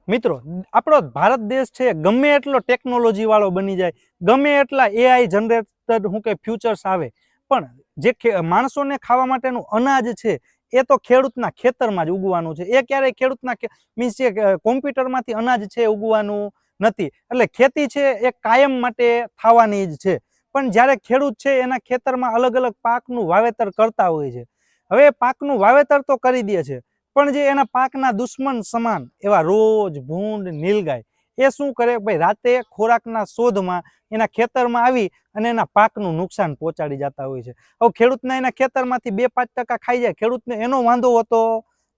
મિત્રો, આપણો ભારત દેશ છે ગમે એટલો ટેકનોલોજી વાળો બની જાય, ગમે એટલા એઆઈ જનરેટેડ હું કે ફ્યુચર્સ આવે, પણ જે માણસોને ખાવા માટેનું અનાજ છે એ તો ખેડૂતના ખેતરમાં જ ઉગવાનું છે. એ ક્યારેય ખેડૂતના મીન્સ જે કોમ્પ્યુટરમાંથી અનાજ છે ઉગવાનું નથી. એટલે ખેતી છે એ કાયમ માટે થવાની જ છે. પણ જ્યારે ખેડૂત છે એના ખેતરમાં અલગ અલગ પાકનું વાવેતર કરતા હોય છે. હવે પાકનું વાવેતર તો કરી દે છે, પણ જે એના પાકના દુશ્મન સમાન એવા રોજ, ભૂંડ, નીલગાય એ શું કરે ભાઈ, રાતે ખોરાકના શોધમાં એના ખેતરમાં આવી અને એના પાકનું નુકસાન પહોંચાડી જતા હોય છે. હવે ખેડૂતના એના ખેતરમાંથી 2-5% ખાઈ જાય, ખેડૂતને એનો વાંધો હોતો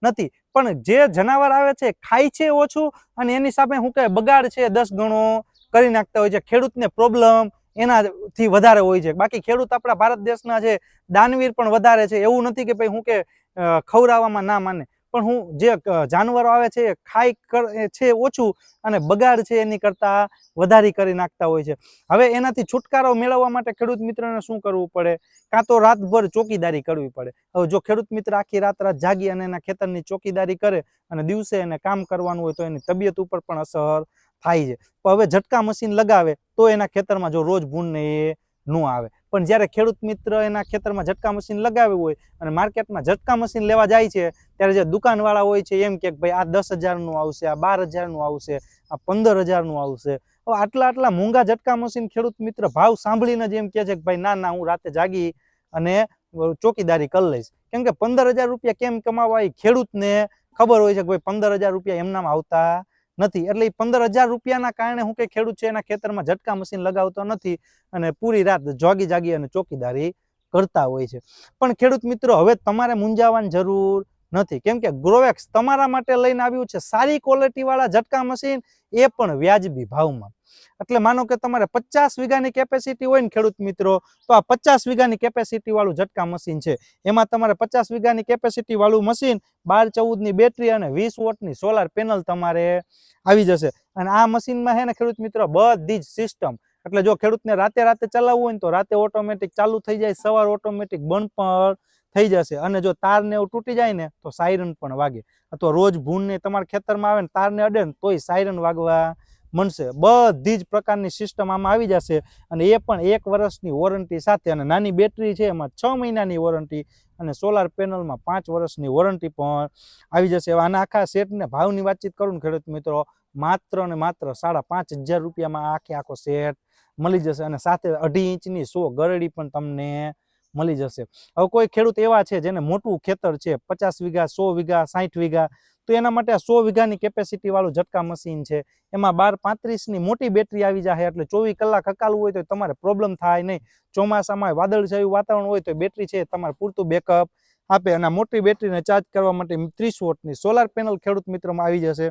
નથી. પણ જે જનાવર આવે છે ખાય છે ઓછું અને એની સામે શું કહે બગાડ છે 10 ગણો કરી નાખતા હોય છે. ખેડૂતને પ્રોબ્લેમ એનાથી વધારે હોય છે. બાકી ખેડૂત આપણા ભારત દેશના છે દાનવીર પણ વધારે છે. એવું નથી કે ભાઈ હું કે ખવડાવવામાં ના માને, પણ હું જે જાનવરો આવે છે ખાઈ છે ઓછું અને બગાડ છે એની કરતા વધારી કરી નાખતા હોય છે. હવે એનાથી છુટકારો મેળવવા માટે ખેડૂત મિત્રને શું કરવું પડે? કાં તો રાતભર ચોકીદારી કરવી પડે. હવે જો ખેડૂત મિત્ર આખી રાત જાગી અને એના ખેતરની ચોકીદારી કરે અને દિવસે એને કામ કરવાનું હોય તો એની તબિયત ઉપર પણ અસર થાય છે. તો હવે ઝટકા મશીન લગાવે તો એના ખેતરમાં જો રોજ ભૂંડ ને એ ન આવે. પણ જ્યારે ખેડૂત મિત્ર એના ખેતરમાં ઝટકા મશીન લગાવ્યું હોય અને માર્કેટમાં ઝટકા મશીન લેવા જાય છે, ત્યારે જે દુકાનવાળા હોય છે એમ કે ભાઈ આ 10,000નું આવશે, આ 12,000નું આવશે, આ 15,000નું આવશે. હવે આટલા મોંઘા ઝટકા મશીન ખેડૂત મિત્ર ભાવ સાંભળીને જ એમ કહે છે કે ભાઈ ના હું રાતે જાગી અને ચોકીદારી કરી લઈશ. કેમ કે 15,000 રૂપિયા કેમ કમાવા એ ખેડૂતને ખબર હોય છે કે ભાઈ 15,000 રૂપિયા એમનામ આવતા નથી. એટલે એ 15,000 રૂપિયાના કારણે હું કે ખેડૂત છે એના ખેતરમાં ઝટકા મશીન લગાવતો નથી અને પૂરી રાત જાગી અને ચોકીદારી કરતા હોય છે. પણ ખેડૂત મિત્રો, હવે તમારે મૂંઝાવાની જરૂર નથી, કેમ કે ગ્રોવેક્સ તમારા માટે લઈને આવ્યું છે સારી ક્વોલિટી વાળા ઝટકા મશીન, એ પણ વ્યાજબી ભાવમાં. એટલે માનો કે તમારે 50 વીઘાની કેપેસિટી હોય ને ખેડૂત મિત્રો, તો આ 50 વીઘાની કેપેસિટી વાળું ઝટકા મશીન છે. એમાં તમારે 50 વીઘાની કેપેસિટી વાળું મશીન, 12-14ની બેટરી અને 20 વોટની સોલાર પેનલ તમારે આવી જશે. અને આ મશીનમાં છે ને ખેડૂત મિત્રો બધી જ સિસ્ટમ, એટલે જો ખેડૂતને રાતે ચલાવવું હોય ને તો રાતે ઓટોમેટિક ચાલુ થઈ જાય, સવાર ઓટોમેટિક બંધ પણ થઈ જશે. અને જો તાર ને એવું તૂટી જાય ને તો સાયરન પણ વાગે, અથવા રોજ ભૂંડ ને તમારા ખેતરમાં આવે ને તારને અડે ને તોય સાયરન વાગવા મળશે. બધી જ પ્રકારની સિસ્ટમ આમાં આવી જશે અને એ પણ 1 વર્ષની વોરંટી સાથે. અને નાની બેટરી છે એમાં 6 મહિનાની વોરંટી અને સોલાર પેનલમાં 5 વર્ષની વોરંટી પણ આવી જશે. આના આખા સેટને ભાવની વાતચીત કરું ને ખેડૂત મિત્રો, માત્ર ને માત્ર 5,500 રૂપિયામાં આખો સેટ મળી જશે. અને સાથે 2.5 ઇંચની 100 ગરડી પણ તમને મળી જશે. હવે કોઈ ખેડૂત એવા છે જેને મોટું ખેતર છે, 50 વીઘા, 100 વીઘા, 60 વીઘા, તો એના માટે 100 વીઘાની કેપેસિટી વાળું ઝટકા મશીન છે. એમાં 12-35ની મોટી બેટરી આવી જાય, એટલે 24 કલાક હકાલવું હોય તો તમારે પ્રોબ્લેમ થાય નહીં. ચોમાસામાં વાદળછાયું વાતાવરણ હોય તો બેટરી છે તમારે પૂરતું બેકઅપ આપે. અને મોટી બેટરીને ચાર્જ કરવા માટે 30 વોટની સોલાર પેનલ ખેડૂત મિત્રોમાં આવી જશે.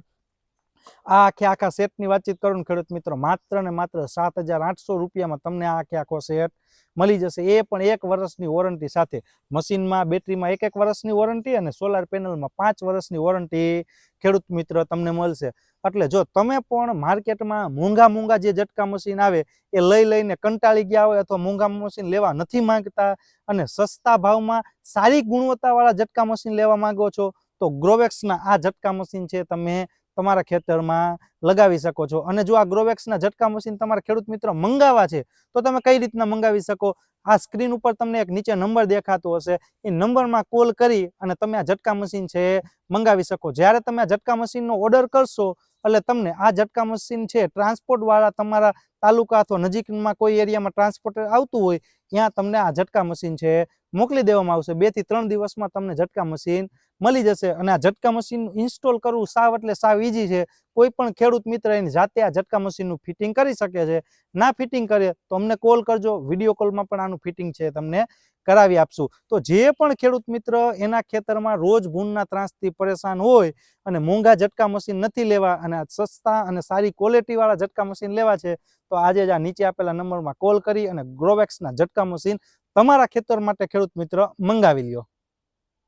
આ આખા સેટની વાતચીત કરું ને ખેડૂત મિત્રો, માત્ર ને માત્ર 7,800 રૂપિયામાં તમને આ આખો સેટ મળી જશે. એ પણ 1 વર્ષની વોરંટી સાથે. મશીનમાં, બેટરીમાં 1 વર્ષની વોરંટી અને સોલાર પેનલમાં 5 વર્ષની વોરંટી ખેડૂત મિત્ર તમને મળશે. એટલે જો તમે પણ માર્કેટમાં મોંઘા જે ઝટકા મશીન આવે એ લઈને કંટાળી ગયા હોય, અથવા મોંઘા મશીન લેવા નથી માંગતા અને સસ્તા ભાવમાં સારી ગુણવત્તાવાળા ઝટકા મશીન લેવા માંગો છો, તો ગ્રોવેક્સના આ ઝટકા મશીન છે તમે તમારા ખેતરમાં લગાવી શકો છો. અને જો આ ગ્રોવેક્સના ઝટકા મશીન તમારા ખેડૂત મિત્રો મંગાવવા છે તો તમે કઈ રીતના મંગાવી શકો? આ સ્ક્રીન ઉપર તમને એક નીચે નંબર દેખાતો હશે, એ નંબરમાં કોલ કરી અને તમે આ ઝટકા મશીન છે મંગાવી શકો. જ્યારે તમે આ ઝટકા મશીનનો ઓર્ડર કરશો એટલે તમને આ ઝટકા મશીન છે ટ્રાન્સપોર્ટ વાળા તમારા તાલુકા અથવા નજીકમાં કોઈ એરિયામાં ટ્રાન્સપોર્ટ આવતું હોય ત્યાં તમને આ ઝટકા મશીન છે મોકલી દેવામાં આવશે. 2 થી 3 દિવસમાં તમને ઝટકા મશીન મળી જશે. અને આ ઝટકા મશીન ઇન્સ્ટોલ કરવું સાવ ઈઝી છે. કોઈ પણ ખેડૂત મિત્ર એની જાતે આ ઝટકા મશીનનું ફિટિંગ કરી શકે છે. ના ફિટિંગ કરે તો અમને કોલ કરજો, વિડીયો કોલમાં પણ આનું ફિટિંગ છે તમને કરાવી આપશું. તો જે પણ ખેડૂત મિત્ર એના ખેતરમાં રોજ ભૂંડના ત્રાસથી પરેશાન હોય અને મોંઘા ઝટકા મશીન નથી લેવા અને સસ્તા અને સારી ક્વોલિટી વાળા ઝટકા મશીન લેવા છે, તો આજે જ આ નીચે આપેલા નંબરમાં કોલ કરી અને ગ્રોવેક્સના ઝટકા મશીન તમારા ખેતર માટે ખેડૂત મિત્ર મંગાવી લ્યો.